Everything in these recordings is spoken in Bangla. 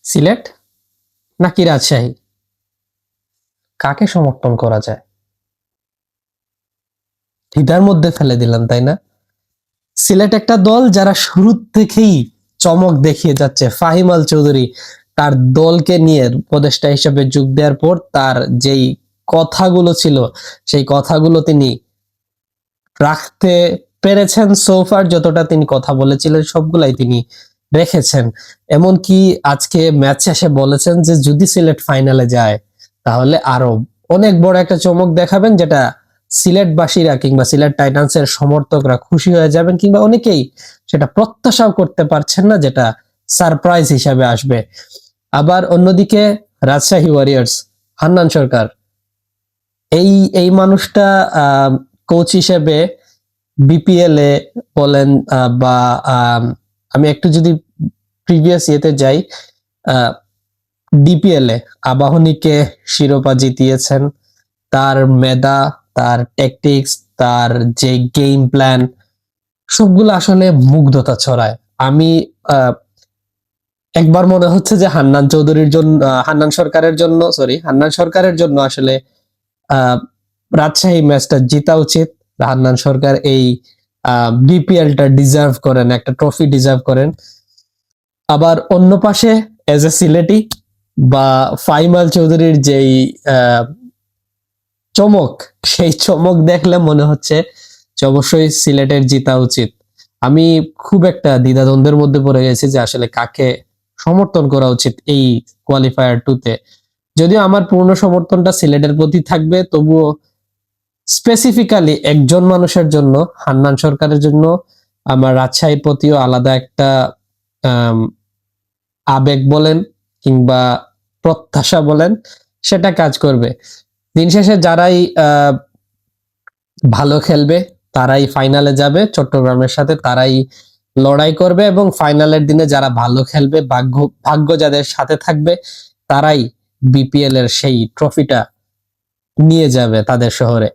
সিলেট নাকি রাজশাহী, কাকে সমর্থন করা যায়? দ্বিধার মধ্যে ফেলে দিলাম, তাই না? সিলেট একটা দল যারা শুরু থেকেই চমক দেখিয়ে যাচ্ছে। ফাহিম আল চৌধুরী তার দলকে নিয়ে উপদেষ্টা হিসেবে যোগ দেওয়ার পর তার যেই কথাগুলো ছিল, সেই কথাগুলো তিনি রাখতে পেরেছেন। সোফার যতটা তিনি কথা বলেছিলেন সবগুলাই তিনি রেখেছেন। এমনকি আজকে ম্যাচ শেষে বলেছেন যে যদি সিলেট ফাইনালে যায় তাহলে আরো অনেক বড় একটা চমক দেখাবেন, যেটা সিলেটবাসীরা কিংবা সিলেট টাইটান্সের সমর্থকরা খুশি হয়ে যাবেন, কিংবা অনেকেই সেটা প্রত্যাশাও করতে পারছেন না, যেটা সারপ্রাইজ হিসাবে আসবে। আবার অন্যদিকে রাজশাহী ওয়ারিয়র্স, হান্নান সরকার, এই এই মানুষটা কোচ হিসেবে বিপিএল এ বলেন বা আমি একটু যদি প্রিভিয়াস ইয়েতে যাই, ডিপিএল এ আবাহনীকে শিরোপা জিতিয়েছেন। তার মেধা, তার ট্যাকটিক্স, তার যে গেম প্ল্যান, সবগুলো আসলে মুগ্ধতা ছড়ায়। আমি একবার মনে হচ্ছে যে হান্নান চৌধুরীর জন্য, হান্নান সরকারের জন্য আসলে রাজশাহী ম্যাচটা জিতা উচিত। হান্নান সরকার এই বিপিএলটা ডিজার্ভ করেন, একটা ট্রফি ডিজার্ভ করেন। আবার অন্য পাশে এজ এ সিলেটি বা ফাহিম আল চৌধুরীর যেই চমক, সেই চমক দেখলে মনে হচ্ছে যে অবশ্যই সিলেটের জিতা উচিত। আমি খুব একটা দ্বিধাদ্বন্দ্বের মধ্যে পড়ে গেছি যে আসলে কাকে সমর্থন করা উচিত এই কোয়ালিফায়ার 2 তে। যদিও আমার পূর্ণ সমর্থনটা সিলেটের প্রতি থাকবে, তবুও স্পেসিফিক্যালি একজন মানুষের জন্য, হান্নান সরকারের জন্য আমার রাজশাহীর প্রতিও আলাদা একটা আবেগ বলেন কিংবা প্রত্যাশা বলেন, সেটা কাজ করবে। দিন শেষে যারাই ভালো খেলবে তারাই ফাইনালে যাবে চট্টগ্রামের সাথে, তারাই লড়াই করবে, এবং ফাইনালের দিনে যারা ভালো খেলবে, ভাগ্য যাদের সাথে থাকবে, তারাই বিপিএল এর সেই ট্রফিটা নিয়ে যাবে তাদের শহরে।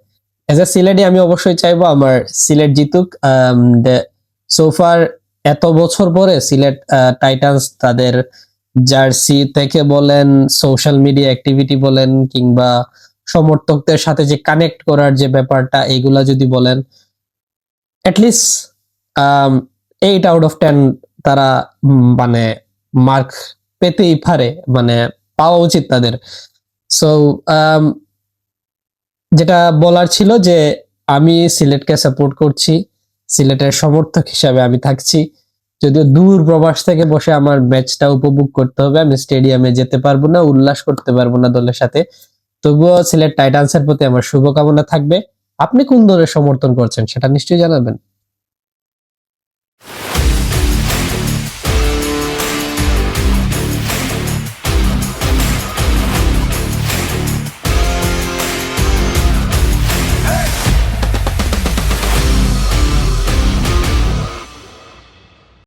এজ এ সিলেটি আমি অবশ্যই চাইবো আমার সিলেট জিতুক। সোফার এত বছর পরে সিলেট টাইটান্স তাদের জার্সি থেকে বলেন, সোশ্যাল মিডিয়া অ্যাক্টিভিটি বলেন, কিংবা সমর্থকদের সাথে যে কানেক্ট করার যে ব্যাপারটা, এগুলা যদি বলেন, অ্যাটলিস্ট 8 out of 10 তারা মানে মার্ক পেতেই পারে, মানে পাওয়া উচিত তাদের। সো যেটা বলার ছিল যে আমি সিলেটকে সাপোর্ট করছি, সিলেটের সমর্থক হিসাবে আমি থাকছি। যদিও দূর প্রবাস থেকে বসে আমার ম্যাচটা উপভোগ করতে হবে, আমি স্টেডিয়ামে যেতে পারবো না, উল্লাস করতে পারবো না দলের সাথে, তবুও সিলেট টাইটান্সের প্রতি আমার শুভকামনা থাকবে। আপনি কোন দলের সমর্থন করছেন সেটা নিশ্চয়ই জানাবেন।